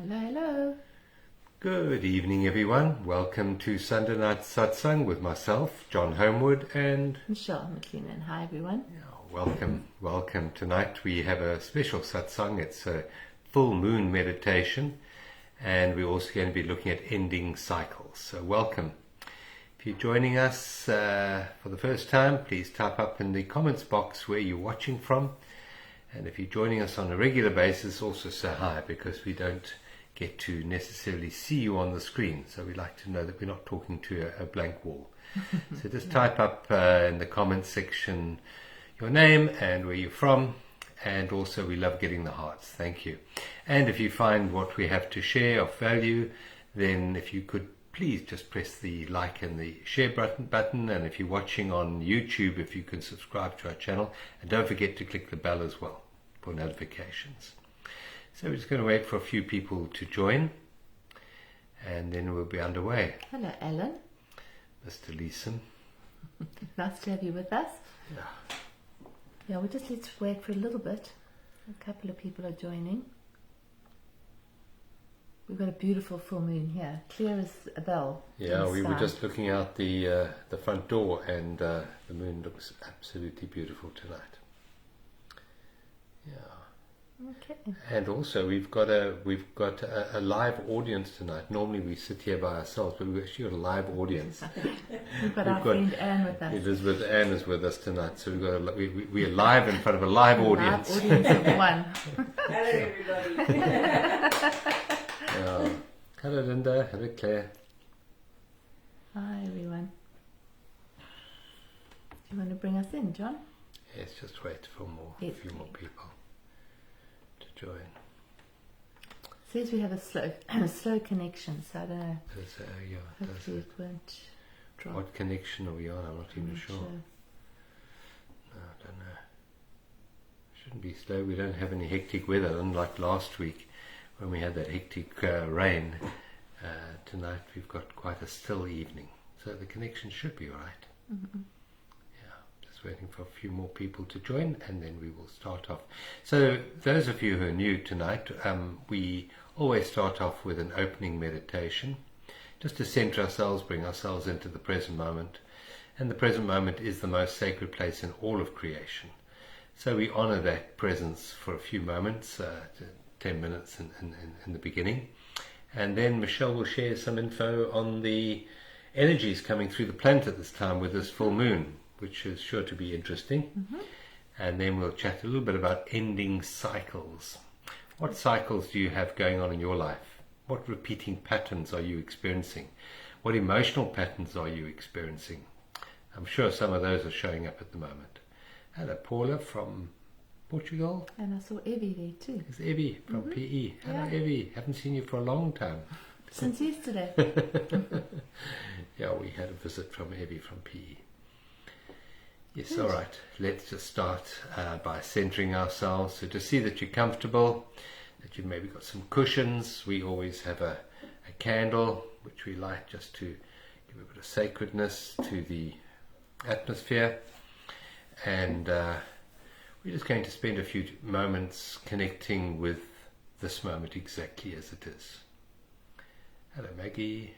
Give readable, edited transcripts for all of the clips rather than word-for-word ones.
Hello, hello. Good evening, everyone. Welcome to Sunday Night Satsang with myself, John Homewood, and Michelle McLennan. Hi, everyone. welcome. Tonight we have a special Satsang. It's a full moon meditation, and we're also going to be looking at ending cycles. So welcome. If you're joining us for the first time, please type up in the comments box where you're watching from. And if you're joining us on a regular basis, also say hi, because we don't get to necessarily see you on the screen. So we like to know that we're not talking to a blank wall. So just type up in the comments section your name and where you're from. And also we love getting the hearts. Thank you. And if you find what we have to share of value, then if you could please just press the like and the share button. And if you're watching on YouTube, if you can subscribe to our channel. And don't forget to click the bell as well for notifications. So we're just going to wait for a few people to join, and then we'll be underway. Hello, Ellen. Mr. Leeson. Nice to have you with us. Yeah. Yeah, let's wait for a little bit. A couple of people are joining. We've got a beautiful full moon here, clear as a bell. Yeah, we were just looking out the front door, and the moon looks absolutely beautiful tonight. Yeah. Okay. And also we've got a live audience tonight. Normally we sit here by ourselves, but we've actually got a live audience. We've got our friend Anne with us. Elizabeth Anne is with us tonight, so we're live in front of a live audience. Live audience of one. Hello, everybody. Yeah. Hello, Linda. Hello, Claire. Hi, everyone. You want to bring us in, John? Yes, just wait for a few more people to join. Says we have a slow connection, so I don't know. Hopefully it won't drop. What connection are we on? I'm not even sure. No, I don't know. Shouldn't be slow. We don't have any hectic weather, unlike last week when we had that hectic rain. Tonight we've got quite a still evening, so the connection should be all right. Mm-hmm. Waiting for a few more people to join, and then we will start off. So those of you who are new tonight, we always start off with an opening meditation, just to center ourselves, bring ourselves into the present moment. And the present moment is the most sacred place in all of creation. So we honor that presence for a few moments, 10 minutes in the beginning. And then Michelle will share some info on the energies coming through the planet at this time with this full moon, which is sure to be interesting. Mm-hmm. And then we'll chat a little bit about ending cycles. What cycles do you have going on in your life? What repeating patterns are you experiencing? What emotional patterns are you experiencing? I'm sure some of those are showing up at the moment. Hello, Paula from Portugal. And I saw Evie there too. It's Evie from PE. Hello, Yeah. Evie. Haven't seen you for a long time. Since yesterday. Yeah, we had a visit from Evie from PE. Yes, all right. Let's just start by centering ourselves. So to see that you're comfortable, that you've maybe got some cushions. We always have a candle, which we light just to give a bit of sacredness to the atmosphere. And we're just going to spend a few moments connecting with this moment exactly as it is. Hello, Maggie.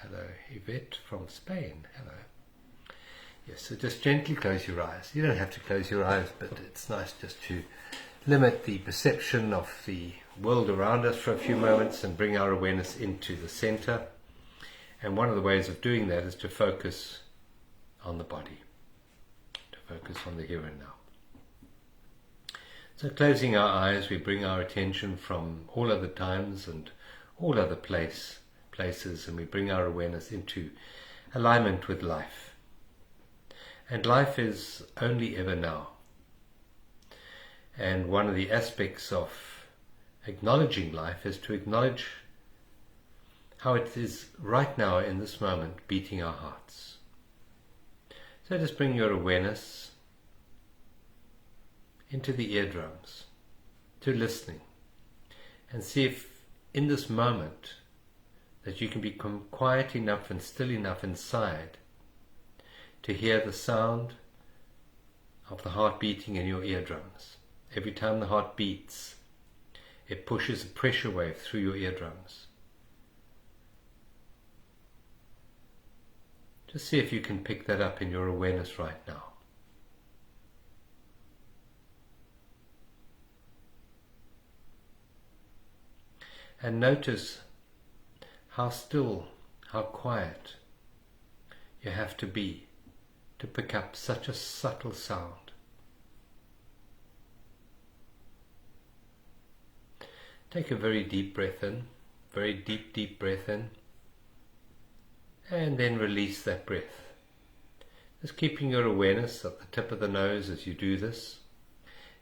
Hello, Yvette from Spain. Hello. Yes, so just gently close your eyes. You don't have to close your eyes, but it's nice just to limit the perception of the world around us for a few moments and bring our awareness into the center. And one of the ways of doing that is to focus on the body, to focus on the here and now. So closing our eyes, we bring our attention from all other times and all other places, and we bring our awareness into alignment with life. And life is only ever now. And one of the aspects of acknowledging life is to acknowledge how it is right now in this moment beating our hearts. So just bring your awareness into the eardrums, to listening, and see if in this moment that you can become quiet enough and still enough inside to hear the sound of the heart beating in your eardrums. Every time the heart beats, It pushes a pressure wave through your eardrums. Just see if you can pick that up in your awareness right now. And notice how still, how quiet you have to be to pick up such a subtle sound. Take a very deep breath in, very deep breath in, and then release that breath. Just keeping your awareness at the tip of the nose as you do this.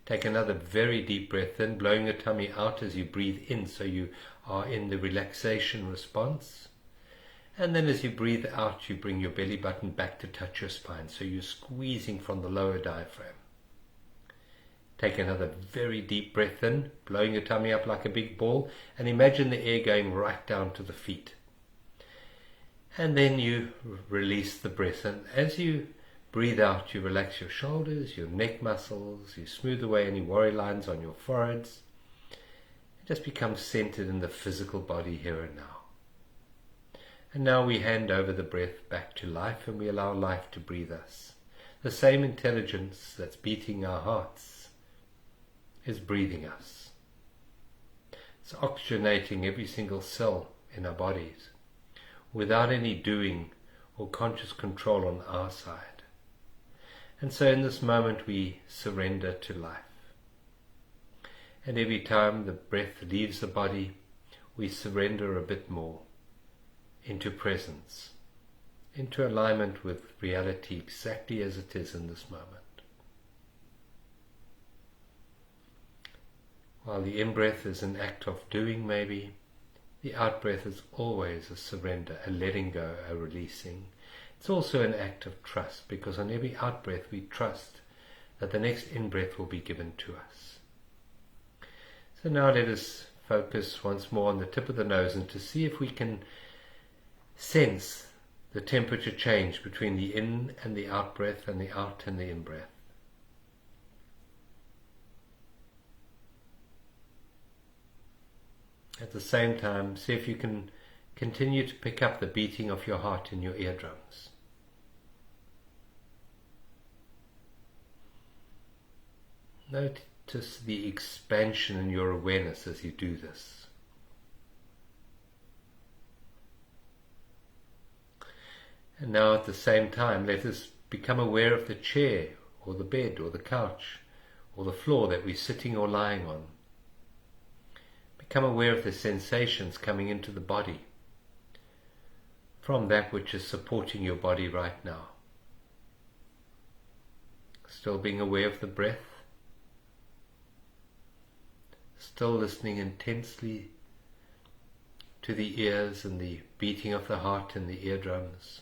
Take another very deep breath in, blowing your tummy out as you breathe in, so you are in the relaxation response. And then as you breathe out, you bring your belly button back to touch your spine, so you're squeezing from the lower diaphragm. Take another very deep breath in, blowing your tummy up like a big ball, and imagine the air going right down to the feet. And then you release the breath, and as you breathe out, you relax your shoulders, your neck muscles, you smooth away any worry lines on your foreheads. It just becomes centered in the physical body here and now. And now we hand over the breath back to life, and we allow life to breathe us. The same intelligence that's beating our hearts is breathing us. It's oxygenating every single cell in our bodies without any doing or conscious control on our side. And so in this moment we surrender to life. And every time the breath leaves the body, we surrender a bit more into presence, into alignment with reality exactly as it is in this moment. While the in-breath is an act of doing maybe, the out-breath is always a surrender, a letting go, a releasing. It's also an act of trust, because on every out-breath we trust that the next in-breath will be given to us. So now let us focus once more on the tip of the nose and to see if we can sense the temperature change between the in and the out-breath and the out and the in-breath. At the same time, see if you can continue to pick up the beating of your heart in your eardrums. Notice the expansion in your awareness as you do this. And now at the same time, let us become aware of the chair or the bed or the couch or the floor that we're sitting or lying on. Become aware of the sensations coming into the body from that which is supporting your body right now. Still being aware of the breath, still listening intensely to the ears and the beating of the heart in the eardrums,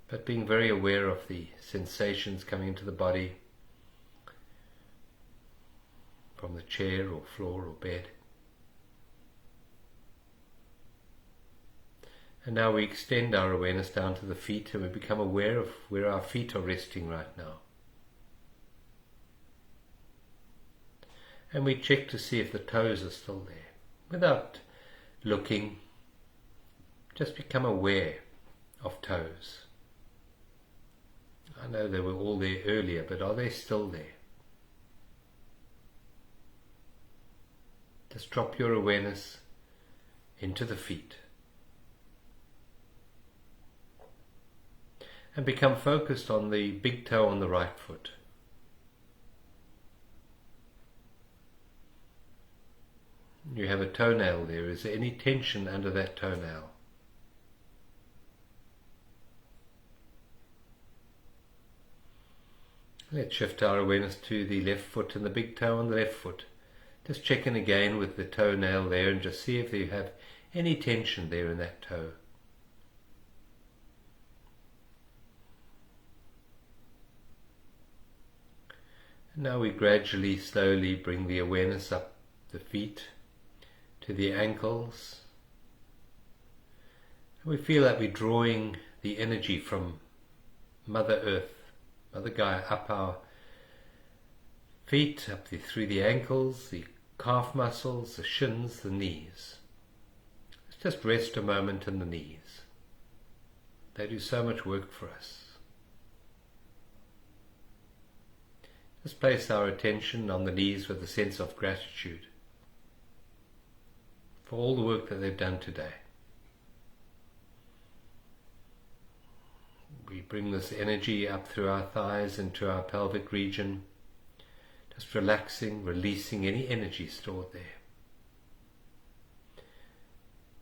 but being very aware of the sensations coming into the body from the chair or floor or bed. And now we extend our awareness down to the feet, and we become aware of where our feet are resting right now. And we check to see if the toes are still there. Without looking, just become aware of toes. I know they were all there earlier, but are they still there? Just drop your awareness into the feet and become focused on the big toe on the right foot. You have a toenail there. Is there any tension under that toenail? Let's shift our awareness to the left foot and the big toe on the left foot. Just check in again with the toenail there and just see if you have any tension there in that toe. And now we gradually, slowly bring the awareness up the feet to the ankles. And we feel that we're drawing the energy from Mother Earth, Mother Gaia, up our feet, through the ankles, the calf muscles, the shins, the knees. Let's just rest a moment in the knees. They do so much work for us. Just place our attention on the knees with a sense of gratitude for all the work that they've done today. We bring this energy up through our thighs into our pelvic region, just relaxing, releasing any energy stored there.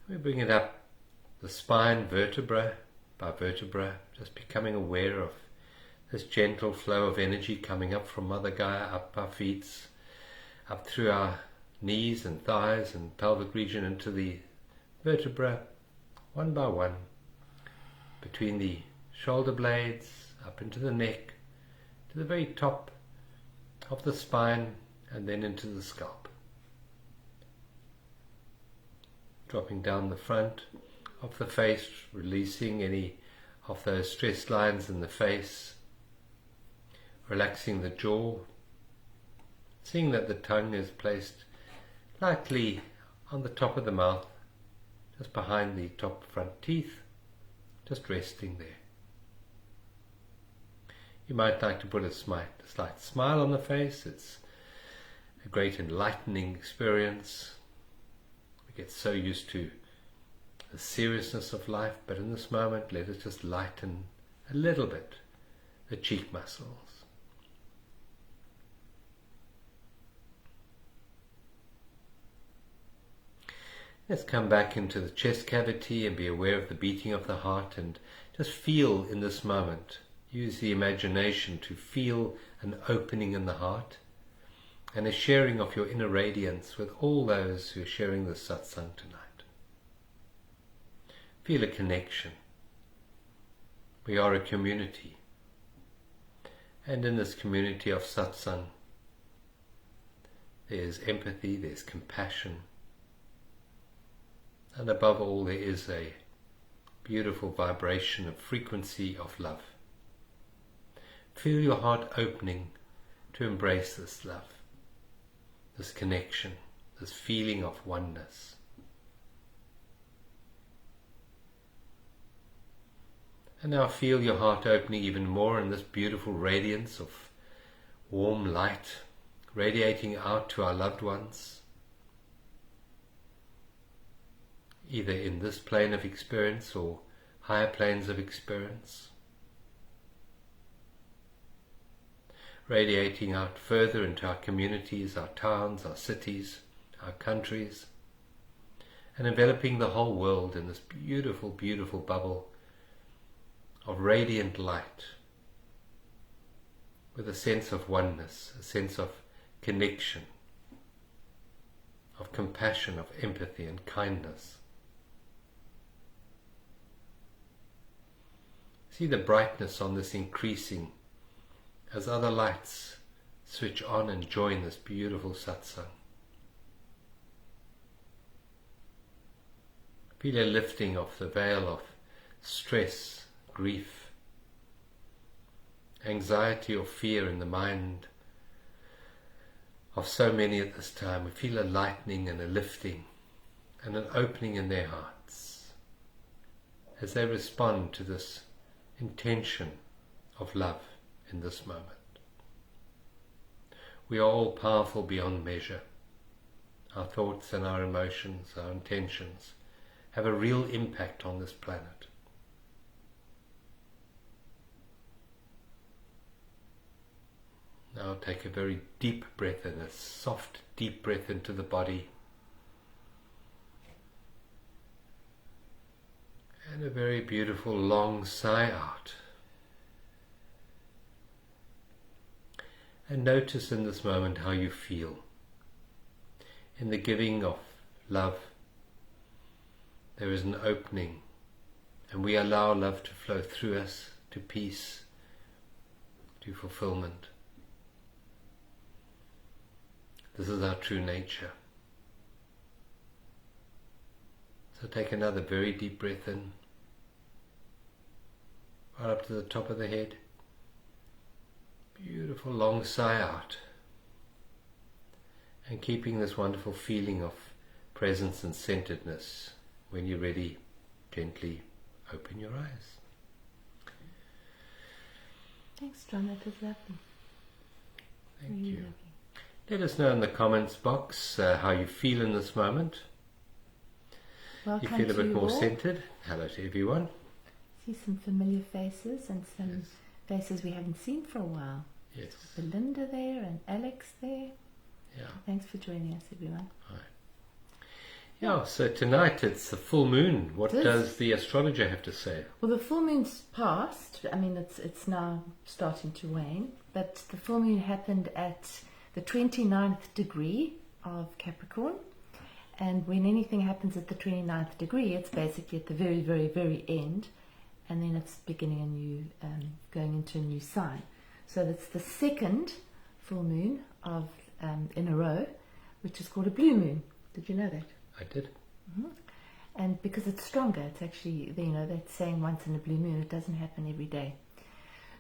We bring it up the spine, vertebra by vertebra, just becoming aware of this gentle flow of energy coming up from Mother Gaia, up our feet, up through our knees and thighs and pelvic region into the vertebra, one by one, between the shoulder blades, up into the neck, to the very top of the spine, and then into the scalp. Dropping down the front of the face, releasing any of those stress lines in the face, relaxing the jaw, seeing that the tongue is placed lightly on the top of the mouth, just behind the top front teeth, just resting there. You might like to put a slight smile on the face. It's a great enlightening experience. We get so used to the seriousness of life, but in this moment let us just lighten a little bit the cheek muscles. Let's come back into the chest cavity and be aware of the beating of the heart, and just feel in this moment. Use the imagination to feel an opening in the heart and a sharing of your inner radiance with all those who are sharing this satsang tonight. Feel a connection. We are a community, and in this community of satsang there's empathy, there's compassion, and above all there is a beautiful vibration of frequency of love. Feel your heart opening to embrace this love, this connection, this feeling of oneness. And now feel your heart opening even more in this beautiful radiance of warm light radiating out to our loved ones, either in this plane of experience or higher planes of experience. Radiating out further into our communities, our towns, our cities, our countries, and enveloping the whole world in this beautiful, beautiful bubble of radiant light, with a sense of oneness, a sense of connection, of compassion, of empathy and kindness. See the brightness on this increasing as other lights switch on and join this beautiful satsang. Feel a lifting of the veil of stress, grief, anxiety or fear in the mind of so many at this time. We feel a lightening and a lifting and an opening in their hearts as they respond to this intention of love in this moment. We are all powerful beyond measure. Our thoughts and our emotions, our intentions have a real impact on this planet. Now take a very deep breath in, a soft, deep breath into the body, and a very beautiful long sigh out. And notice in this moment how you feel. In the giving of love, there is an opening, and we allow love to flow through us to peace, to fulfillment. This is our true nature. So take another very deep breath in, right up to the top of the head. Beautiful long sigh out. And keeping this wonderful feeling of presence and centeredness. When you're ready, gently open your eyes. Thanks, John. That was lovely. Thank Really you. lovely. Let us know in the comments box how you feel in this moment. Welcome You feel a to bit more all. centered. Hello to everyone. See some familiar faces and some faces we haven't seen for a while. Yes. Belinda there and Alex there. Yeah. Thanks for joining us, everyone. Yeah, so tonight it's the full moon. What It is. does the astrologer have to say? Well, the full moon's passed. I mean, it's now starting to wane. But the full moon happened at the 29th degree of Capricorn. And when anything happens at the 29th degree, it's basically at the very, very, very end. And then it's beginning a new, going into a new sign. So that's the second full moon of in a row, which is called a blue moon. Did you know that? I did. And because it's stronger, it's actually, that's saying once in a blue moon, it doesn't happen every day.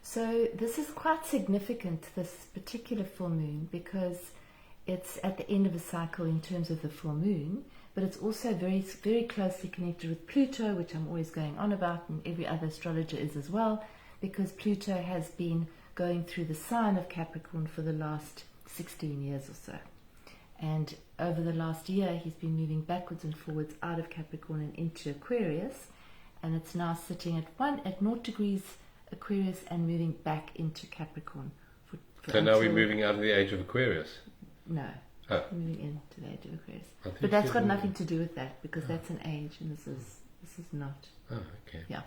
So this is quite significant, this particular full moon, because it's at the end of a cycle in terms of the full moon, but it's also very, very closely connected with Pluto, which I'm always going on about, and every other astrologer is as well, because Pluto has been going through the sign of Capricorn for the last 16 years or so. And over the last year, he's been moving backwards and forwards out of Capricorn and into Aquarius. And it's now sitting at 0 degrees Aquarius and moving back into Capricorn. So now we're moving out of the age of Aquarius. No, Oh. we're moving into the age of Aquarius. I think But that's she's got moving. nothing to do with that, because that's an age, and this is not. Oh, okay. Yeah.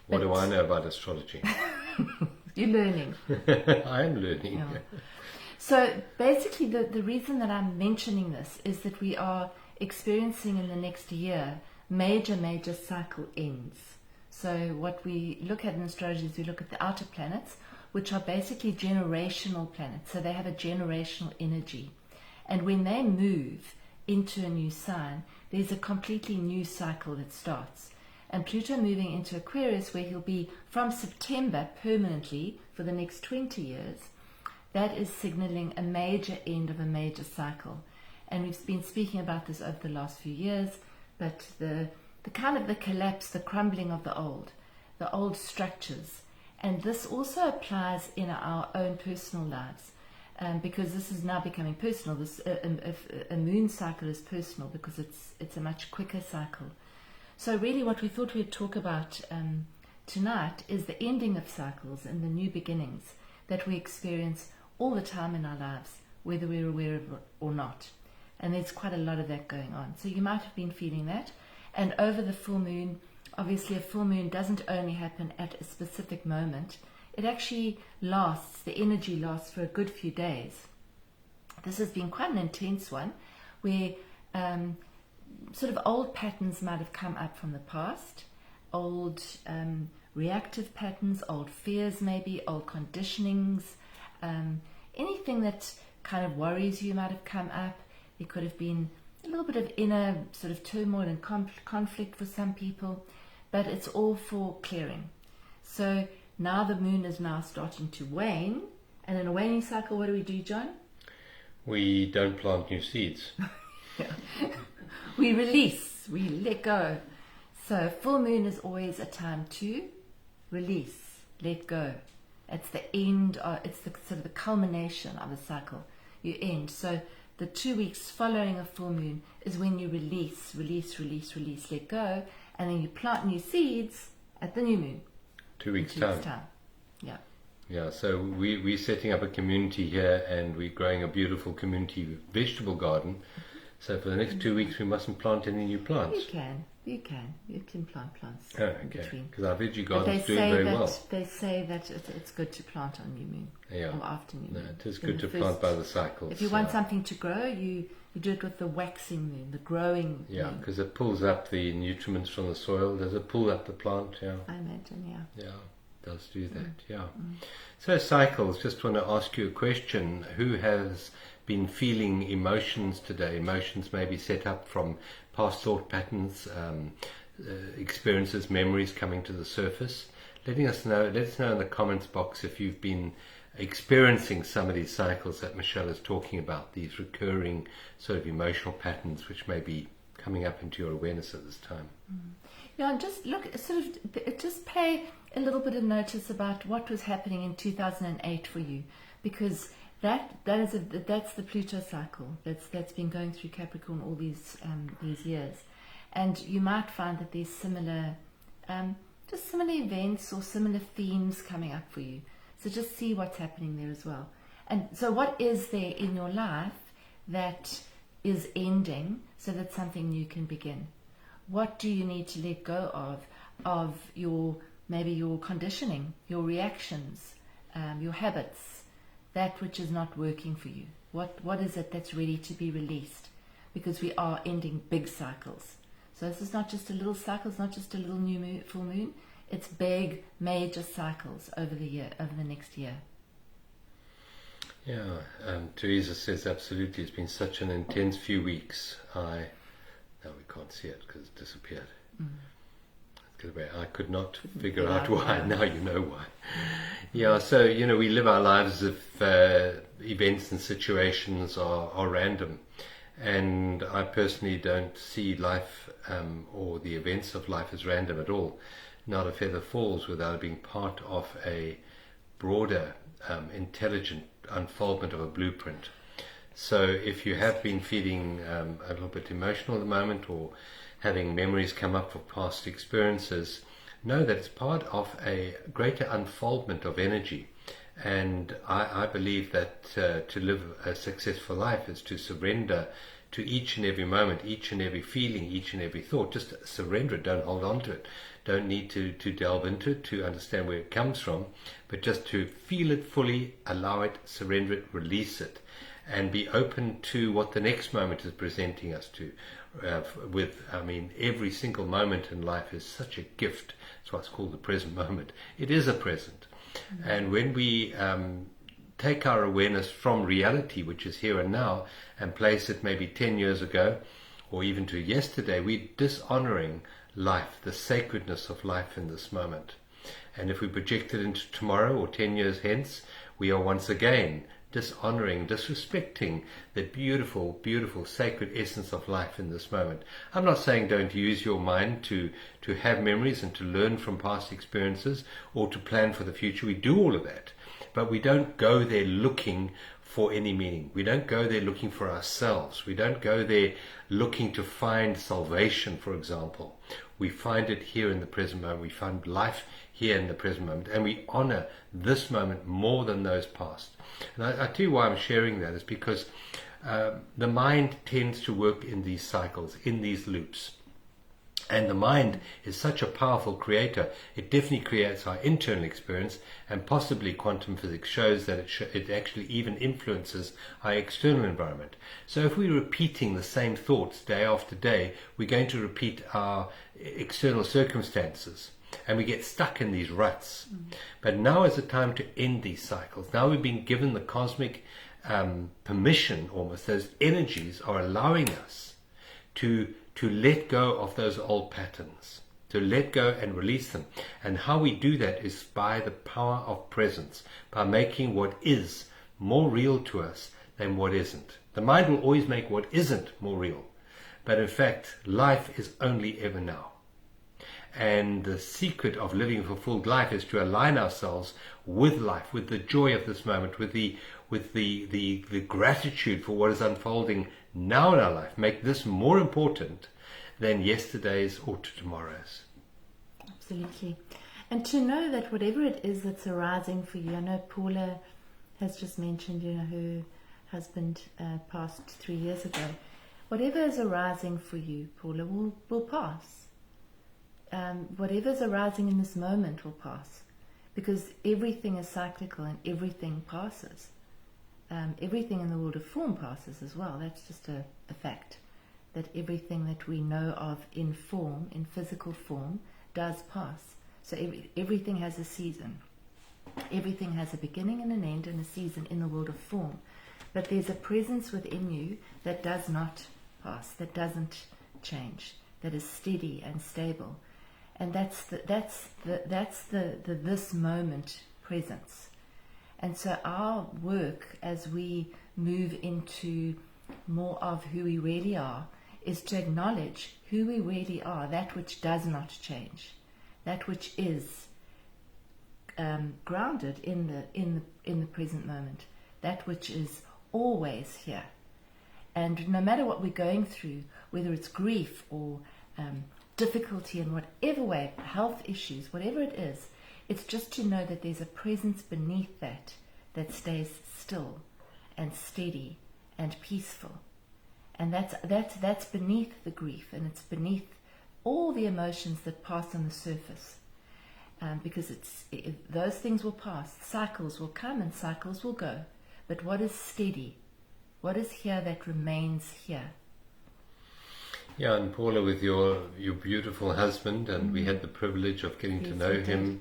What But- do I know about astrology? You're learning. I am learning. Yeah. So basically the reason that I'm mentioning this is that we are experiencing in the next year major cycle ends. So what we look at in astrology is we look at the outer planets, which are basically generational planets. So they have a generational energy. And when they move into a new sign, there's a completely new cycle that starts. And Pluto moving into Aquarius, where he'll be from September permanently for the next 20 years, that is signaling a major end of a major cycle. And we've been speaking about this over the last few years, but the kind of the collapse, the crumbling of the old structures. And this also applies in our own personal lives, because this is now becoming personal. This a moon cycle is personal because it's a much quicker cycle. So really what we thought we'd talk about tonight is the ending of cycles and the new beginnings that we experience all the time in our lives, whether we're aware of it or not. And there's quite a lot of that going on. So you might have been feeling that. And over the full moon, obviously a full moon doesn't only happen at a specific moment. It actually lasts, the energy lasts for a good few days. This has been quite an intense one, where sort of old patterns might have come up from the past, old reactive patterns, old fears maybe, old conditionings, anything that kind of worries you might have come up. There could have been a little bit of inner sort of turmoil and conflict for some people, but it's all for clearing. So now the moon is now starting to wane, and in a waning cycle, what do we do, John? We don't plant new seeds. We release, we let go. So full moon is always a time to release, let go. It's the end, it's the sort of the culmination of a cycle. You end. So the 2 weeks following a full moon is when you release, let go, and then you plant new seeds at the new moon. 2 weeks' In 2 time. weeks' time. Yeah. Yeah, so we're setting up a community here and we're growing a beautiful community vegetable garden. So for the next 2 weeks we mustn't plant any new plants. You can plant plants Oh, in okay. between. Because our veggie But garden's doing very well. they say that it's good to plant on new moon Yeah. or after new No, moon. it is So good the to first- plant by the cycles. If you want something to grow, you do it with the waxing moon, the growing Yeah, moon. because it pulls up the nutriments from the soil. Does it pull up the plant? Yeah. I imagine, yeah. Yeah, it does do that. Yeah. So cycles, just want to ask you a question. Who has been feeling emotions today? Emotions maybe set up from past thought patterns, experiences, memories coming to the surface. Let us know in the comments box if you've been experiencing some of these cycles that Michelle is talking about, these recurring sort of emotional patterns which may be coming up into your awareness at this time. Yeah, and just look, just pay a little bit of notice about what was happening in 2008 for you, because that's the Pluto cycle that's been going through Capricorn all these years, and you might find that there's similar events or similar themes coming up for you. So just see what's happening there as well. And so what is there in your life that is ending so that something new can begin? What do you need to let go of your conditioning, your reactions, your habits, that which is not working for you? What is it that's ready to be released? Because we are ending big cycles. So this is not just a little cycle, it's not just a little full moon. It's big, major cycles over the next year. Yeah, Teresa says absolutely. It's been such an intense few weeks. No, we can't see it because it disappeared. I could not figure out why. Now you know why. Yeah, so we live our lives as if events and situations are random, and I personally don't see life or the events of life as random at all. Not a feather falls without being part of a broader, intelligent unfoldment of a blueprint. So if you have been feeling a little bit emotional at the moment, or having memories come up of past experiences, know that it's part of a greater unfoldment of energy. And I believe that to live a successful life is to surrender to each and every moment, each and every feeling, each and every thought. Just surrender it, don't hold on to it. Don't need to delve into it to understand where it comes from, but just to feel it fully, allow it, surrender it, release it, and be open to what the next moment is presenting us to. Every single moment in life is such a gift. That's why it's called the present moment. It is a present. Mm-hmm. And when we take our awareness from reality, which is here and now, and place it maybe 10 years ago, or even to yesterday, we're dishonoring life, the sacredness of life in this moment. And if we project it into tomorrow or 10 years hence, we are once again dishonoring, disrespecting the beautiful, beautiful, sacred essence of life in this moment. I'm not saying don't use your mind to have memories and to learn from past experiences or to plan for the future. We do all of that, but we don't go there looking for any meaning. We don't go there looking for ourselves. We don't go there looking to find salvation, for example. We find it here in the present moment. We find life here in the present moment, and we honor this moment more than those past. And I tell you why I'm sharing that is because the mind tends to work in these cycles, in these loops. And the mind is such a powerful creator. It definitely creates our internal experience, and possibly quantum physics shows that it actually even influences our external environment. So if we're repeating the same thoughts day after day, we're going to repeat our external circumstances, and we get stuck in these ruts. But now is the time to end these cycles. Now we've been given the cosmic permission, almost. Those energies are allowing us to let go of those old patterns, to let go and release them. And how we do that is by the power of presence, by making what is more real to us than what isn't. The mind will always make what isn't more real, but in fact life is only ever now. And the secret of living a fulfilled life is to align ourselves with life, with the joy of this moment, with the gratitude for what is unfolding now in our life. Make this more important than yesterday's or tomorrow's. Absolutely. And to know that whatever it is that's arising for you, I know Paula has just mentioned, her husband passed 3 years ago. Whatever is arising for you, Paula, will pass. Whatever's arising in this moment will pass, because everything is cyclical and everything passes. Everything in the world of form passes as well. That's just a fact, that everything that we know of in form, in physical form, does pass. So everything has a season. Everything has a beginning and an end and a season in the world of form. But there's a presence within you that does not pass, that doesn't change, that is steady and stable. And that's the this moment presence. And so our work as we move into more of who we really are is to acknowledge who we really are, that which does not change, that which is grounded in the present moment, that which is always here. And no matter what we're going through, whether it's grief or difficulty in whatever way, health issues, whatever it is, it's just to know that there's a presence beneath that stays still and steady and peaceful. And that's beneath the grief, and it's beneath all the emotions that pass on the surface. Because those things will pass, cycles will come and cycles will go. But what is steady? What is here that remains here? Yeah, and Paula, with your beautiful husband, and we had the privilege of getting to know him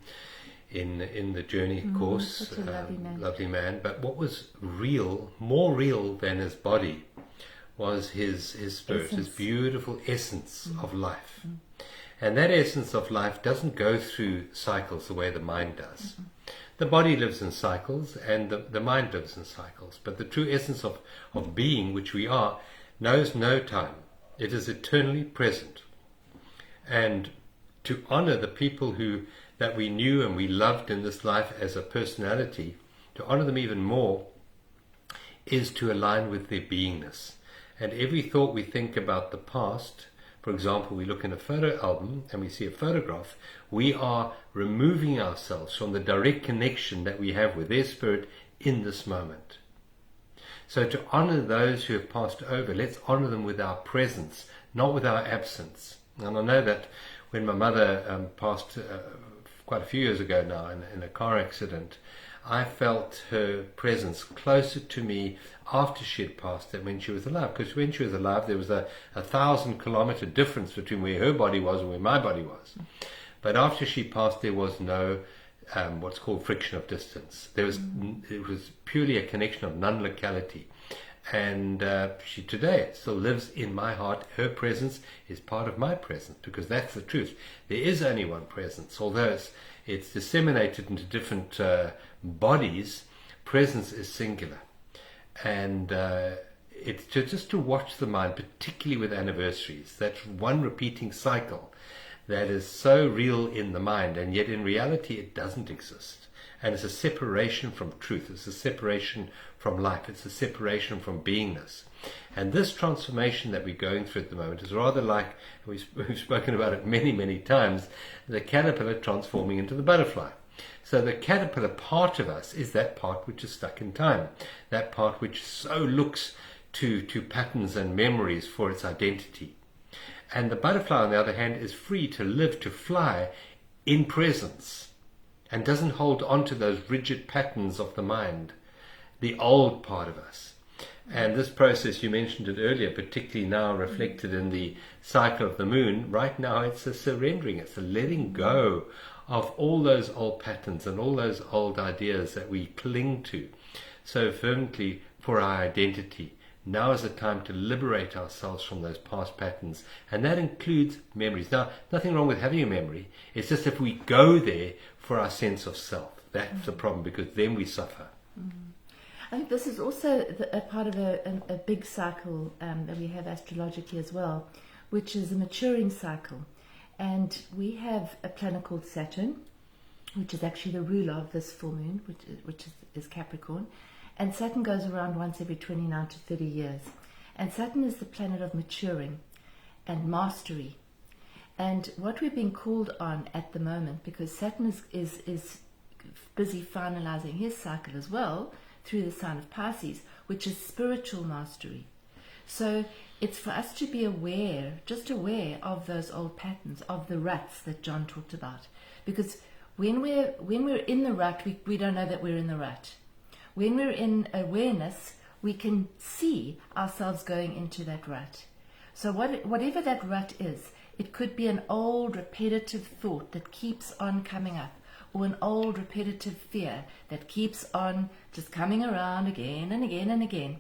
in the journey course. Such a lovely man. But what was real, more real than his body, was his spirit, his beautiful essence of life. And that essence of life doesn't go through cycles the way the mind does. The body lives in cycles, and the mind lives in cycles. But the true essence of being, which we are, knows no time. It is eternally present. And to honor the people that we knew and we loved in this life as a personality, to honor them even more, is to align with their beingness. And every thought we think about the past, for example, we look in a photo album and we see a photograph, we are removing ourselves from the direct connection that we have with their spirit in this moment. So to honor those who have passed over, let's honor them with our presence, not with our absence. And I know that when my mother passed quite a few years ago now in a car accident, I felt her presence closer to me after she had passed than when she was alive. Because when she was alive, there was a 1,000-kilometer difference between where her body was and where my body was. But after she passed, there was no what's called friction of distance. It was purely a connection of non-locality. And she today still lives in my heart. Her presence is part of my presence, because that's the truth. There is only one presence. Although it's disseminated into different bodies, presence is singular. And it's just to watch the mind, particularly with anniversaries, that one repeating cycle that is so real in the mind, and yet in reality it doesn't exist. And it's a separation from truth. It's a separation from life. It's a separation from beingness. And this transformation that we're going through at the moment is rather like, we've spoken about it many, many times, the caterpillar transforming into the butterfly. So the caterpillar part of us is that part which is stuck in time, that part which so looks to patterns and memories for its identity. And the butterfly, on the other hand, is free to live, to fly in presence, and doesn't hold on to those rigid patterns of the mind, the old part of us. And this process, you mentioned it earlier, particularly now reflected in the cycle of the moon, right now it's a surrendering, it's a letting go of all those old patterns and all those old ideas that we cling to so fervently for our identity. Now is the time to liberate ourselves from those past patterns, and that includes memories. Now, nothing wrong with having a memory. It's just if we go there for our sense of self, that's the problem, because then we suffer. I think this is also a part of a big cycle that we have astrologically as well, which is a maturing cycle. And we have a planet called Saturn, which is actually the ruler of this full moon, which is Capricorn. And Saturn goes around once every 29 to 30 years. And Saturn is the planet of maturing and mastery. And what we're being called on at the moment, because Saturn is busy finalizing his cycle as well through the sign of Pisces, which is spiritual mastery. So it's for us to be aware, just aware of those old patterns, of the ruts that John talked about. Because when we're in the rut, we don't know that we're in the rut. When we're in awareness, we can see ourselves going into that rut. So whatever that rut is, it could be an old repetitive thought that keeps on coming up, or an old repetitive fear that keeps on just coming around again and again and again.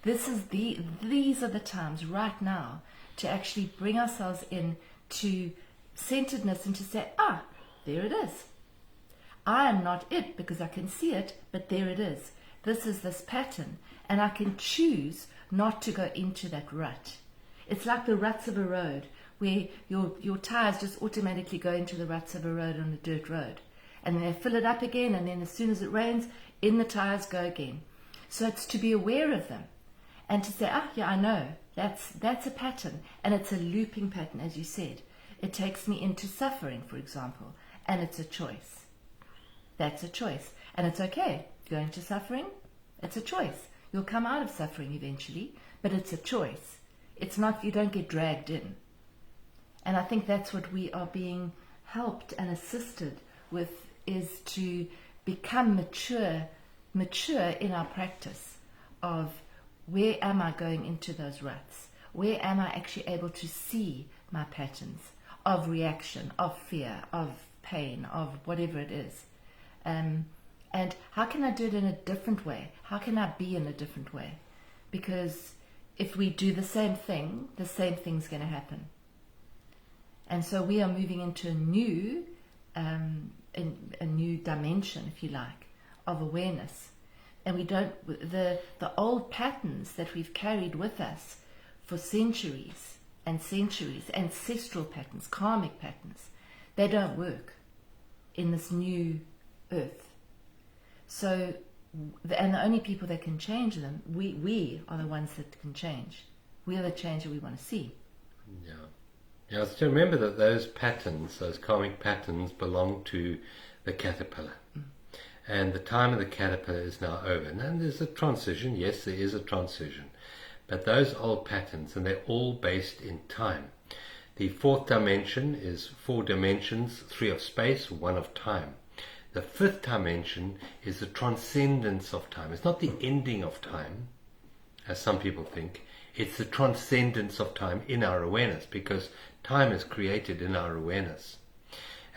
These are the times right now to actually bring ourselves in to centeredness and to say, there it is. I am not it because I can see it, but there it is. This is this pattern, and I can choose not to go into that rut. It's like the ruts of a road, where your tires just automatically go into the ruts of a road on a dirt road. And then they fill it up again, and then as soon as it rains, in the tires go again. So it's to be aware of them and to say, yeah, I know, that's a pattern, and it's a looping pattern, as you said. It takes me into suffering, for example, and it's a choice. That's a choice. And it's okay. Go into suffering, it's a choice. You'll come out of suffering eventually, but it's a choice. It's not, you don't get dragged in. And I think that's what we are being helped and assisted with, is to become mature in our practice of where am I going into those ruts? Where am I actually able to see my patterns of reaction, of fear, of pain, of whatever it is? And how can I do it in a different way? How can I be in a different way? Because if we do the same thing, the same thing's going to happen. And so we are moving into a new dimension, if you like, of awareness. And we don't, the old patterns that we've carried with us for centuries and centuries, ancestral patterns, karmic patterns, they don't work in this new earth. So, and the only people that can change them, we are the ones that can change. We are the change that we want to see. Yeah. Yeah, so remember that those patterns, those karmic patterns, belong to the caterpillar. And the time of the caterpillar is now over. And then there's a transition. Yes, there is a transition. But those old patterns, and they're all based in time. The fourth dimension is 4 dimensions, 3 of space, 1 of time. The fifth dimension is the transcendence of time. It's not the ending of time, as some people think. It's the transcendence of time in our awareness, because time is created in our awareness.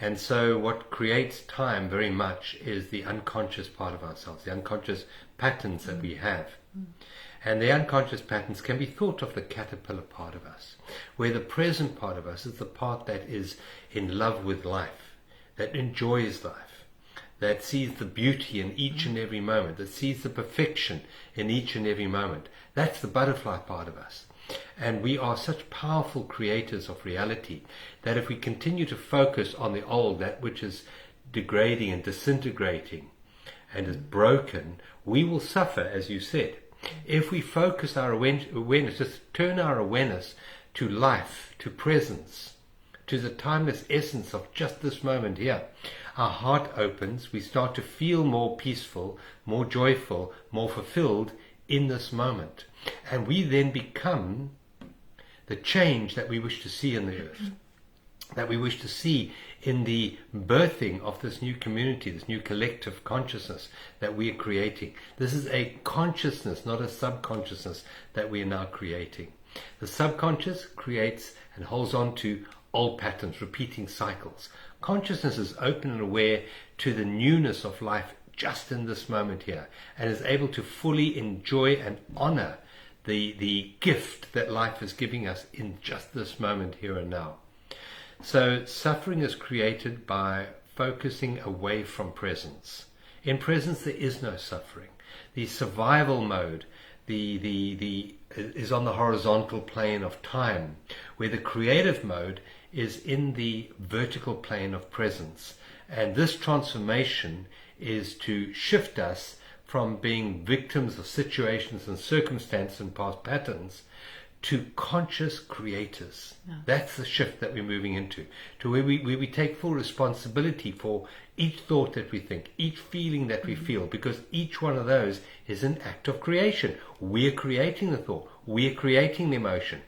And so what creates time very much is the unconscious part of ourselves, the unconscious patterns that we have. And the unconscious patterns can be thought of the caterpillar part of us, where the present part of us is the part that is in love with life, that enjoys life, that sees the beauty in each and every moment, that sees the perfection in each and every moment. That's the butterfly part of us. And we are such powerful creators of reality that if we continue to focus on the old, that which is degrading and disintegrating and is broken, we will suffer, as you said. If we focus our awareness, just turn our awareness to life, to presence, to the timeless essence of just this moment here, our heart opens, we start to feel more peaceful, more joyful, more fulfilled in this moment. And we then become the change that we wish to see in the earth, that we wish to see in the birthing of this new community, this new collective consciousness that we are creating. This is a consciousness, not a subconsciousness, that we are now creating. The subconscious creates and holds on to old patterns, repeating cycles. Consciousness is open and aware to the newness of life just in this moment here, and is able to fully enjoy and honor the gift that life is giving us in just this moment here and now. So suffering is created by focusing away from presence. In presence there is no suffering. The survival mode is on the horizontal plane of time, where the creative mode is in the vertical plane of presence. And this transformation is to shift us from being victims of situations and circumstances and past patterns to conscious creators. Yeah. That's the shift that we're moving into, to where we take full responsibility for each thought that we think, each feeling that we feel, because each one of those is an act of creation. We're creating the thought, we're creating the emotion.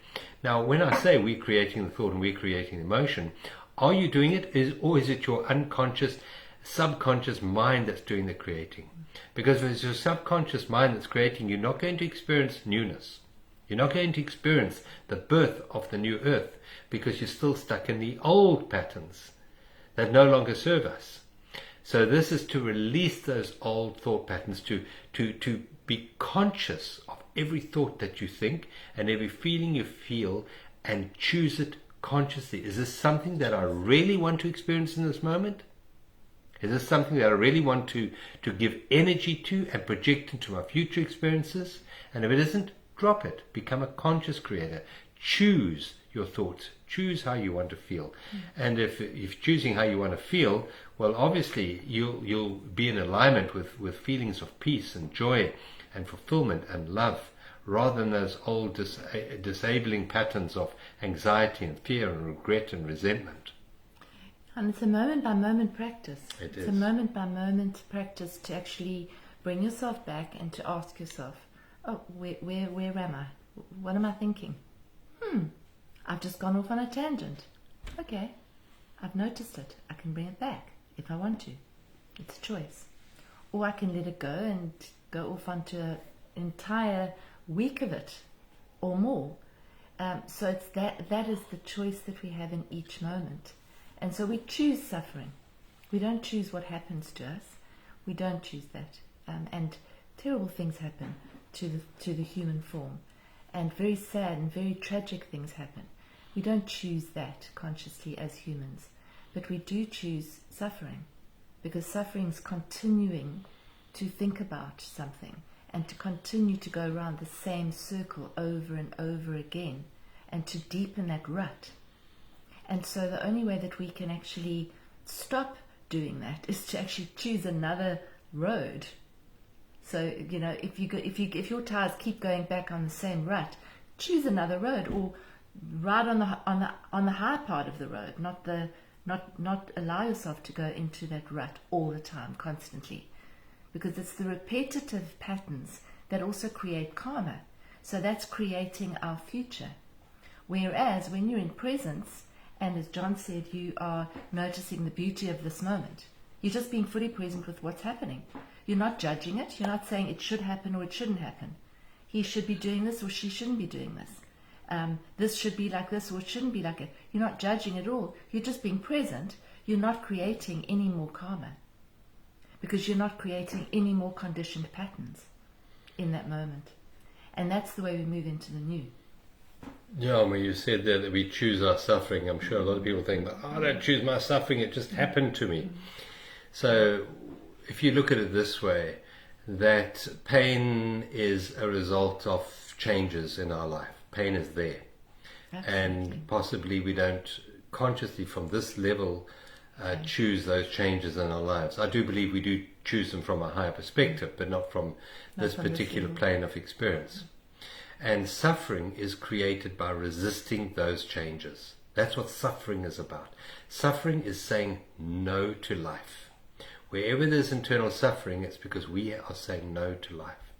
Now, when I say we're creating the thought and we're creating the emotion, are you doing it, or is it your unconscious, subconscious mind that's doing the creating? Because if it's your subconscious mind that's creating, you're not going to experience newness. You're not going to experience the birth of the new earth, because you're still stuck in the old patterns that no longer serve us. So this is to release those old thought patterns, to be conscious of every thought that you think and every feeling you feel, and choose it consciously. Is this something that I really want to experience in this moment? Is this something that I really want to give energy to and project into my future experiences? And if it isn't, drop it. Become a conscious creator. Choose your thoughts. Choose how you want to feel. And if choosing how you want to feel, well, obviously you'll be in alignment with feelings of peace and joy and fulfillment and love, rather than those old disabling patterns of anxiety and fear and regret and resentment. And it's a moment-by-moment practice. It's a moment-by-moment practice to actually bring yourself back and to ask yourself, oh, where am I? What am I thinking? I've just gone off on a tangent. Okay, I've noticed it. I can bring it back if I want to. It's a choice. Or I can let it go and go off onto an entire week of it or more. So it's that is the choice that we have in each moment. And so we choose suffering. We don't choose what happens to us. We don't choose that. And terrible things happen to the human form. And very sad and very tragic things happen. We don't choose that consciously as humans. But we do choose suffering. Because suffering is continuing to think about something and to continue to go around the same circle over and over again and to deepen that rut. And so the only way that we can actually stop doing that is to actually choose another road. So, if your tires keep going back on the same rut, choose another road, or ride on the high part of the road, not allow yourself to go into that rut all the time, constantly. Because it's the repetitive patterns that also create karma. So that's creating our future. Whereas when you're in presence, and as John said, you are noticing the beauty of this moment. You're just being fully present with what's happening. You're not judging it. You're not saying it should happen or it shouldn't happen. He should be doing this or she shouldn't be doing this. This should be like this or it shouldn't be like it. You're not judging at all. You're just being present. You're not creating any more karma. Because you're not creating any more conditioned patterns in that moment. And that's the way we move into the new. Yeah, when you said there that we choose our suffering, I'm sure a lot of people think, I don't choose my suffering, it just happened to me. So if you look at it this way, that pain is a result of changes in our life. Pain is there. Absolutely. And possibly we don't consciously from this level choose those changes in our lives. I do believe we do choose them from a higher perspective, but not from this particular plane of experience. And suffering is created by resisting those changes. That's what suffering is about. Suffering is saying no to life. Wherever there's internal suffering, it's because we are saying no to life.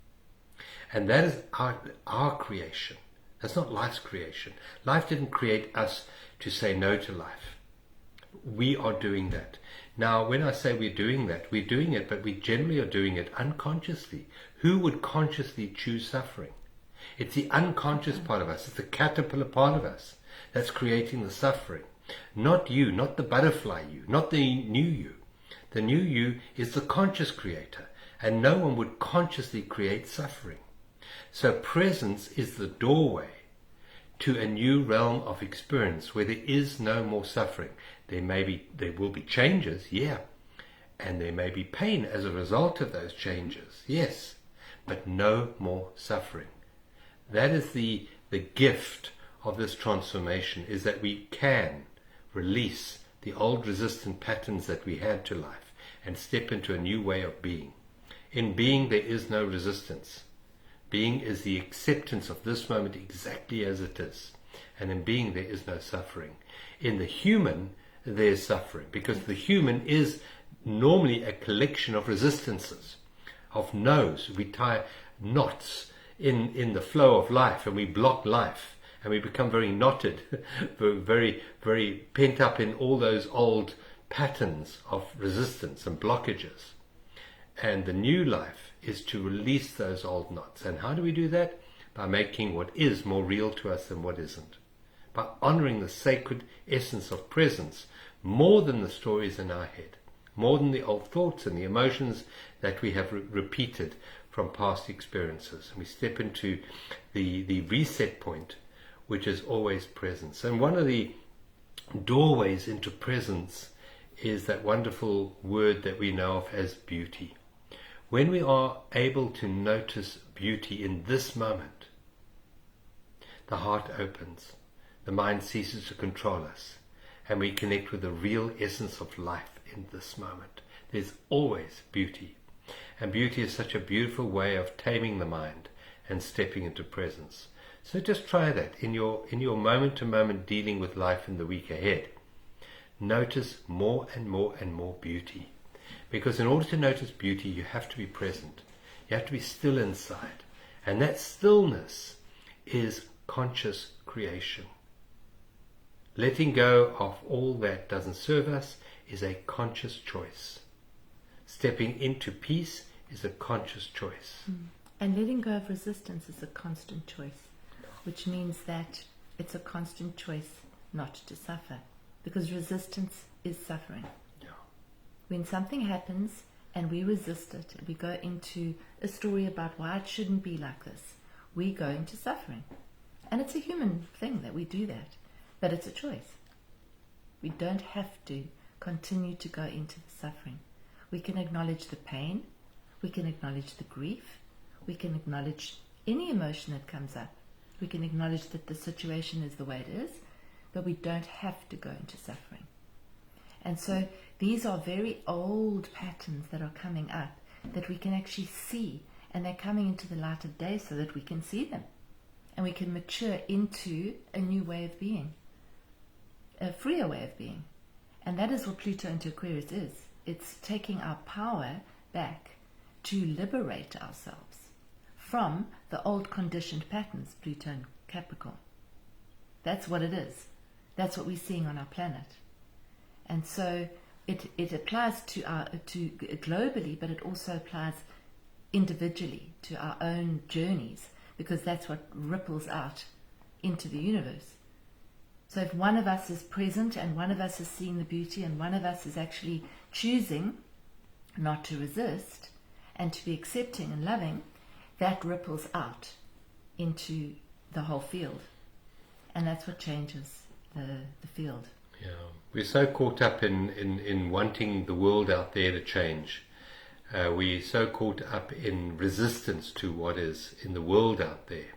And that is our creation. That's not life's creation. Life didn't create us to say no to life. We are doing that. Now, when I say we're doing that, we're doing it, but we generally are doing it unconsciously. Who would consciously choose suffering? It's the unconscious part of us. It's the caterpillar part of us that's creating the suffering. Not you, not the butterfly you, not the new you. The new you is the conscious creator, and no one would consciously create suffering. So presence is the doorway to a new realm of experience where there is no more suffering. There will be changes, yeah, and there may be pain as a result of those changes, yes, but no more suffering. That is the gift of this transformation, is that we can release the old resistant patterns that we had to life and step into a new way of being. In being, there is no resistance. Being is the acceptance of this moment exactly as it is. And in being, there is no suffering. In the human, there is suffering, because the human is normally a collection of resistances, of no's. We tie knots in the flow of life, and we block life, and we become very knotted, very, very pent up in all those old patterns of resistance and blockages. And the new life is to release those old knots. And how do we do that? By making what is more real to us than what isn't. By honoring the sacred essence of presence more than the stories in our head, more than the old thoughts and the emotions that we have repeated from past experiences. And we step into the reset point, which is always presence. And one of the doorways into presence is that wonderful word that we know of as beauty. When we are able to notice beauty in this moment, the heart opens, the mind ceases to control us, and we connect with the real essence of life in this moment. There's always beauty. And beauty is such a beautiful way of taming the mind and stepping into presence. So just try that in your moment-to-moment dealing with life in the week ahead. Notice more and more and more beauty. Because in order to notice beauty, you have to be present. You have to be still inside. And that stillness is conscious creation. Letting go of all that doesn't serve us is a conscious choice. Stepping into peace is a conscious choice. And letting go of resistance is a constant choice, which means that it's a constant choice not to suffer, because resistance is suffering. Yeah. When something happens and we resist it, and we go into a story about why it shouldn't be like this, we go into suffering. And it's a human thing that we do that, but it's a choice. We don't have to continue to go into the suffering. We can acknowledge the pain, we can acknowledge the grief, we can acknowledge any emotion that comes up. We can acknowledge that the situation is the way it is, but we don't have to go into suffering. And so these are very old patterns that are coming up that we can actually see, and they're coming into the light of day so that we can see them. And we can mature into a new way of being, a freer way of being. And that is what Pluto into Aquarius is. It's taking our power back to liberate ourselves from the old conditioned patterns, Pluto and Capricorn. That's what it is. That's what we're seeing on our planet. And so it applies to globally, but it also applies individually to our own journeys, because that's what ripples out into the universe. So if one of us is present and one of us is seeing the beauty and one of us is actually choosing not to resist and to be accepting and loving, that ripples out into the whole field. And that's what changes the field. Yeah, we're so caught up in wanting the world out there to change. We're so caught up in resistance to what is in the world out there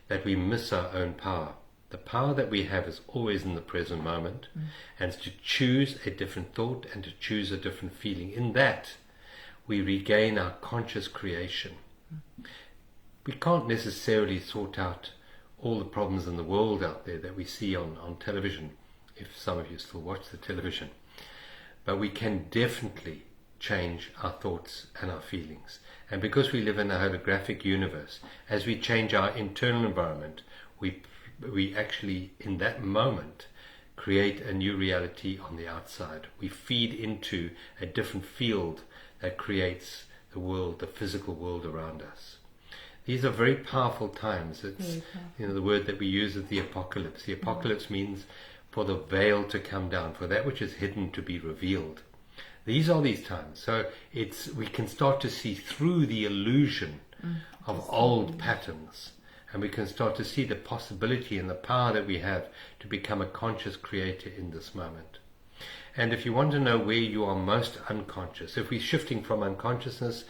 that we miss our own power. The power that we have is always in the present moment, and to choose a different thought and to choose a different feeling. In that, we regain our conscious creation. We can't necessarily sort out all the problems in the world out there that we see on television, if some of you still watch the television. But we can definitely change our thoughts and our feelings. And because we live in a holographic universe, as we change our internal environment, we actually, in that moment, create a new reality on the outside. We feed into a different field that creates the world, the physical world around us. These are very powerful times. It's the word that we use is the apocalypse. The apocalypse means for the veil to come down, for that which is hidden to be revealed. These are these times. So we can start to see through the illusion of old patterns, and we can start to see the possibility and the power that we have to become a conscious creator in this moment. And if you want to know where you are most unconscious, if we're shifting from unconsciousness,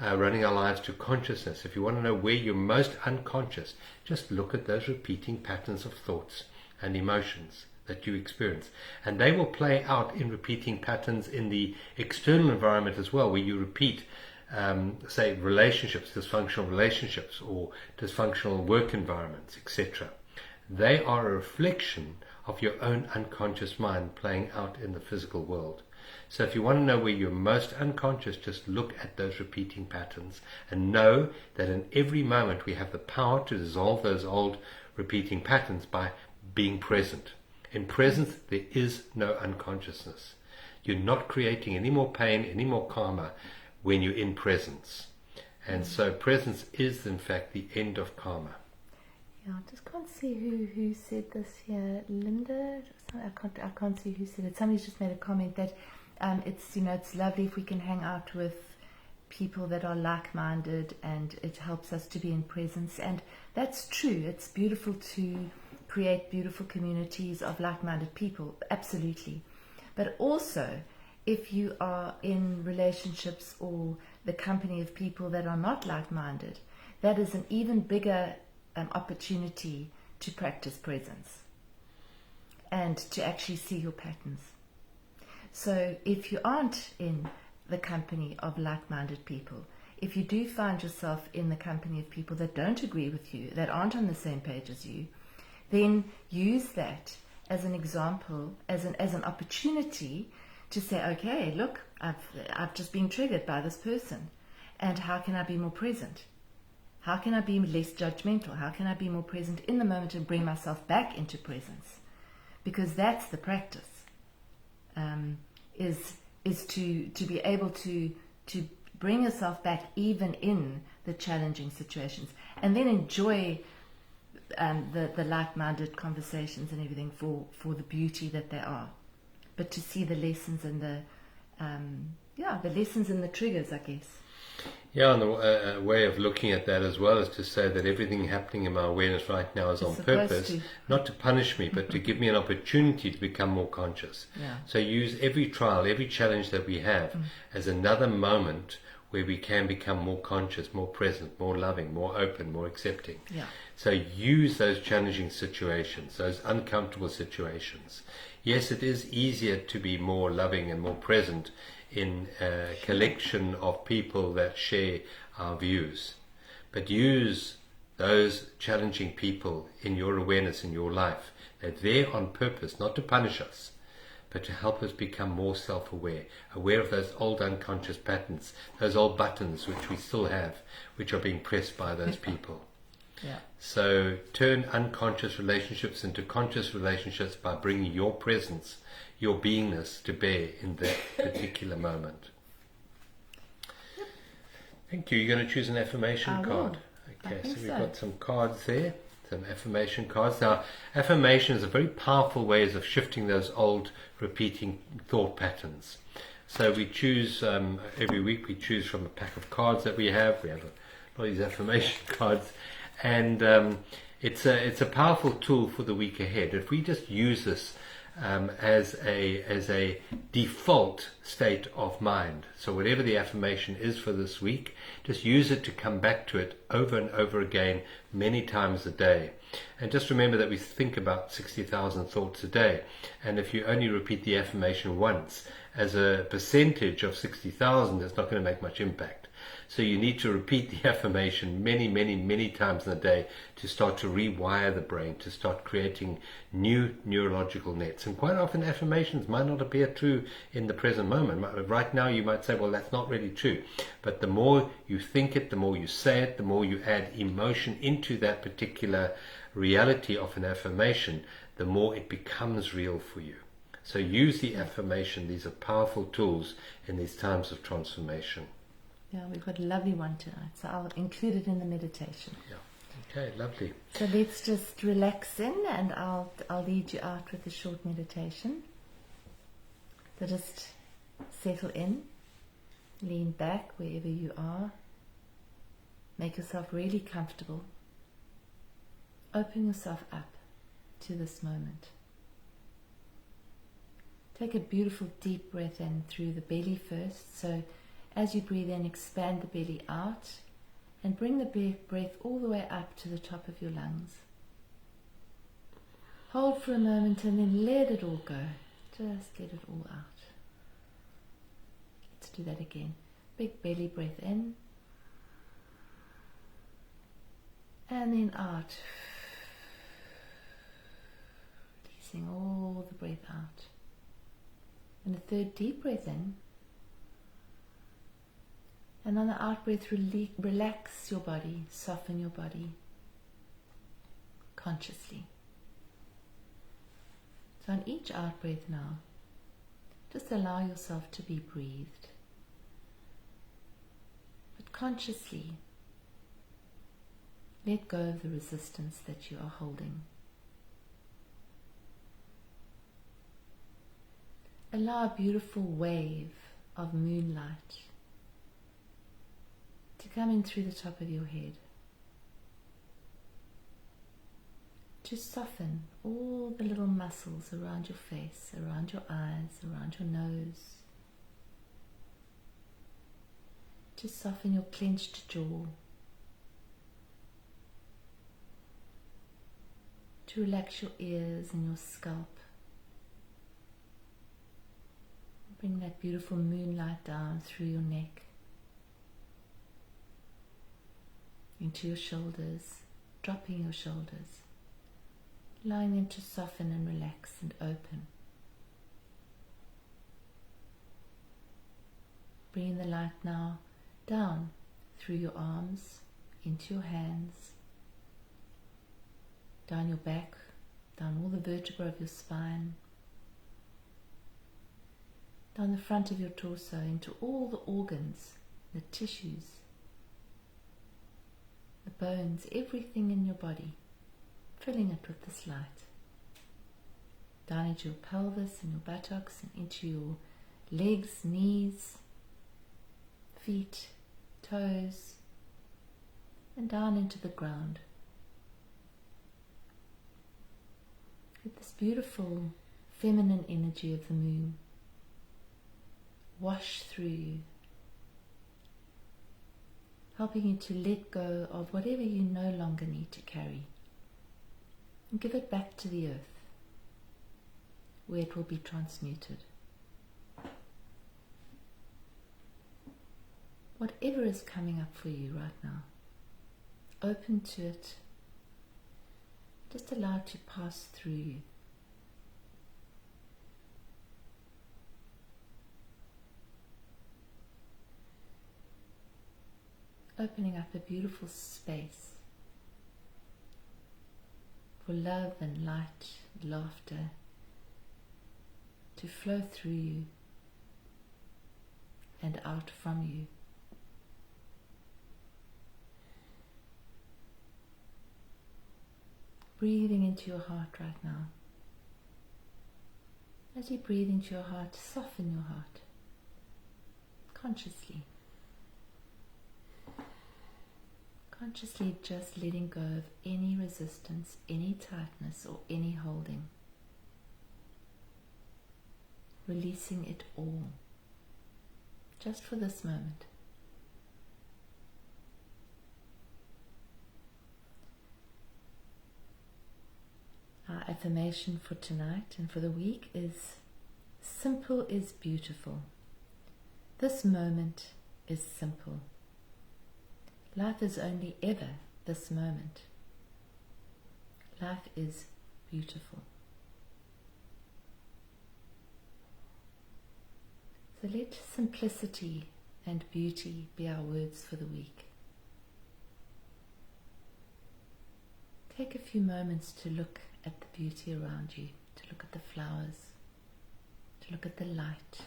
running our lives to consciousness, if you want to know where you're most unconscious, just look at those repeating patterns of thoughts and emotions that you experience. And they will play out in repeating patterns in the external environment as well, where you repeat, say, relationships, dysfunctional relationships, or dysfunctional work environments, etc. They are a reflection of your own unconscious mind playing out in the physical world. So if you want to know where you're most unconscious, just look at those repeating patterns and know that in every moment we have the power to dissolve those old repeating patterns by being present. In presence, there is no unconsciousness. You're not creating any more pain, any more karma when you're in presence. And so presence is, in fact, the end of karma. Yeah, I just can't see who said this here. Linda? I can't see who said it. Somebody's just made a comment that it's lovely if we can hang out with people that are like-minded, and it helps us to be in presence. And that's true. It's beautiful to create beautiful communities of like-minded people, absolutely. But also, if you are in relationships or the company of people that are not like-minded, that is an even bigger opportunity to practice presence and to actually see your patterns. So if you aren't in the company of like-minded people, if you do find yourself in the company of people that don't agree with you, that aren't on the same page as you, then use that as an example, as an opportunity to say, okay, look, I've just been triggered by this person, and how can I be more present? How can I be less judgmental? How can I be more present in the moment and bring myself back into presence? Because that's the practice, is to be able to bring yourself back even in the challenging situations, and then enjoy the like-minded conversations and everything for the beauty that they are, but to see the lessons and the lessons and the triggers, I guess. Yeah, and the way of looking at that as well is to say that everything happening in my awareness right now is on purpose, not to punish me, but to give me an opportunity to become more conscious. Yeah. So use every trial, every challenge that we have as another moment where we can become more conscious, more present, more loving, more open, more accepting. Yeah. So use those challenging situations, those uncomfortable situations. Yes, it is easier to be more loving and more present in a collection of people that share our views. But use those challenging people in your awareness, in your life. They're there on purpose, not to punish us, but to help us become more self-aware, aware of those old unconscious patterns, those old buttons which we still have, which are being pressed by those people. Yeah. So turn unconscious relationships into conscious relationships by bringing your presence, your beingness to bear in that particular moment. Thank you. You're going to choose an affirmation card. Okay, so we've got some cards there, some affirmation cards. Now, affirmation is a very powerful ways of shifting those old repeating thought patterns. So we choose, every week we choose from a pack of cards that we have. We have a lot of these affirmation cards. And it's a powerful tool for the week ahead. If we just use this as a default state of mind, so whatever the affirmation is for this week, just use it to come back to it over and over again, many times a day. And just remember that we think about 60,000 thoughts a day, and if you only repeat the affirmation once, as a percentage of 60,000, it's not going to make much impact. So you need to repeat the affirmation many, many, many times in a day to start to rewire the brain, to start creating new neurological nets. And quite often affirmations might not appear true in the present moment. Right now you might say, well, that's not really true. But the more you think it, the more you say it, the more you add emotion into that particular reality of an affirmation, the more it becomes real for you. So use the affirmation. These are powerful tools in these times of transformation. Yeah, we've got a lovely one tonight, so I'll include it in the meditation. Yeah. Okay, lovely. So let's just relax in, and I'll lead you out with a short meditation. So just settle in, lean back wherever you are, make yourself really comfortable. Open yourself up to this moment. Take a beautiful deep breath in through the belly first. So as you breathe in, expand the belly out and bring the breath all the way up to the top of your lungs. Hold for a moment and then let it all go. Just let it all out. Let's do that again. Big belly breath in and then out. Releasing all the breath out. And a third deep breath in. And on the out breath, relax your body, soften your body consciously. So on each out breath now, just allow yourself to be breathed. But consciously, let go of the resistance that you are holding. Allow a beautiful wave of moonlight to come in through the top of your head, to soften all the little muscles around your face, around your eyes, around your nose, to soften your clenched jaw, to relax your ears and your scalp. Bring that beautiful moonlight down through your neck, into your shoulders, dropping your shoulders, allowing them to soften and relax and open. Bring the light now down through your arms, into your hands, down your back, down all the vertebrae of your spine, down the front of your torso, into all the organs, the tissues, the bones, everything in your body, filling it with this light. Down into your pelvis and your buttocks and into your legs, knees, feet, toes, and down into the ground. With this beautiful feminine energy of the moon wash through you, helping you to let go of whatever you no longer need to carry and give it back to the earth where it will be transmuted. Whatever is coming up for you right now, open to it. Just allow it to pass through you. Opening up a beautiful space for love and light, laughter to flow through you and out from you. Breathing into your heart right now. As you breathe into your heart, soften your heart consciously. Consciously just letting go of any resistance, any tightness, or any holding. Releasing it all, just for this moment. Our affirmation for tonight and for the week is: simple is beautiful. This moment is simple. Life is only ever this moment. Life is beautiful. So let simplicity and beauty be our words for the week. Take a few moments to look at the beauty around you, to look at the flowers, to look at the light,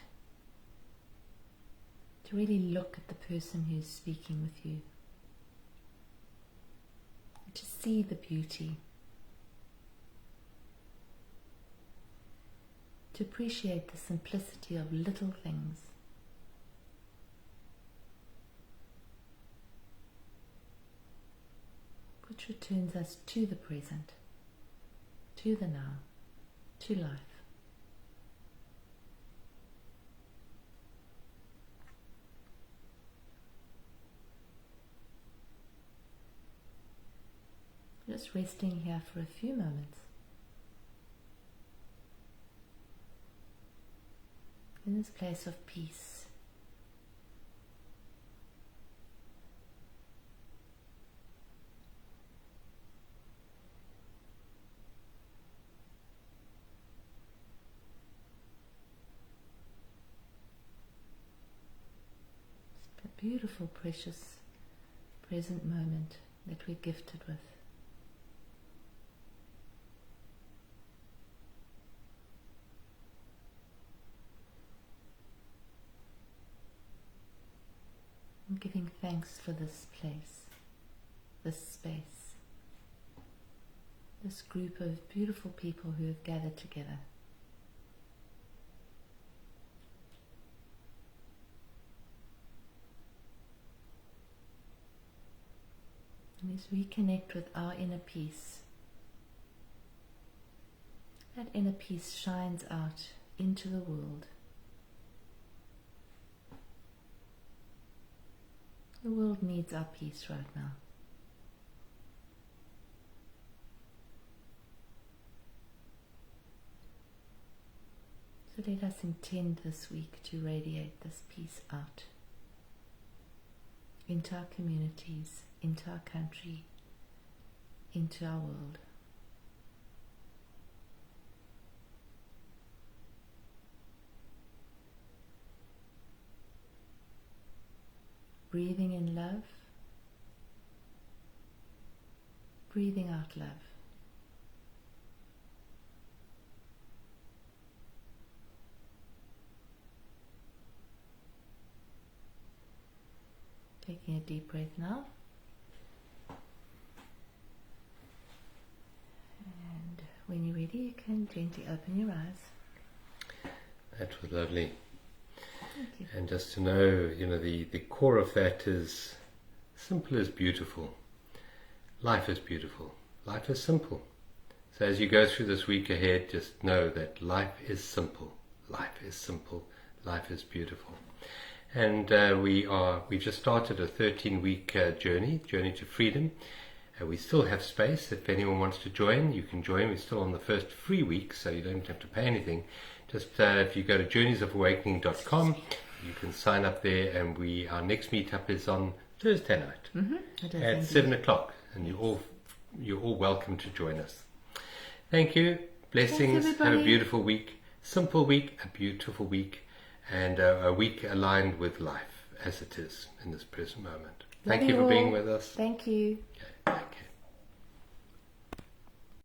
to really look at the person who's speaking with you, to see the beauty, to appreciate the simplicity of little things. Which returns us to the present, to the now, to life. Just resting here for a few moments. In this place of peace. It's a beautiful, precious, present moment that we're gifted with. I'm giving thanks for this place, this space, this group of beautiful people who have gathered together. And as we connect with our inner peace, that inner peace shines out into the world. The world needs our peace right now. So let us intend this week to radiate this peace out into our communities, into our country, into our world. Breathing in love, breathing out love. Taking a deep breath now. And when you're ready, you can gently open your eyes. That was lovely. Thank you. And just to know, the core of that is simple is beautiful. Life is beautiful. Life is simple. So as you go through this week ahead, just know that life is simple. Life is simple. Life is beautiful. And we just started a 13-week journey to freedom. We still have space. If anyone wants to join, you can join. We're still on the first free week, so you don't have to pay anything. Just if you go to journeysofawakening.com, you can sign up there, and our next meetup is on Thursday night at 7 o'clock, and you're all welcome to join us. Thank you. Blessings. Thanks, have a beautiful week. Simple week, a beautiful week, and a week aligned with life as it is in this present moment. Thank you for being with us. Thank you. Okay.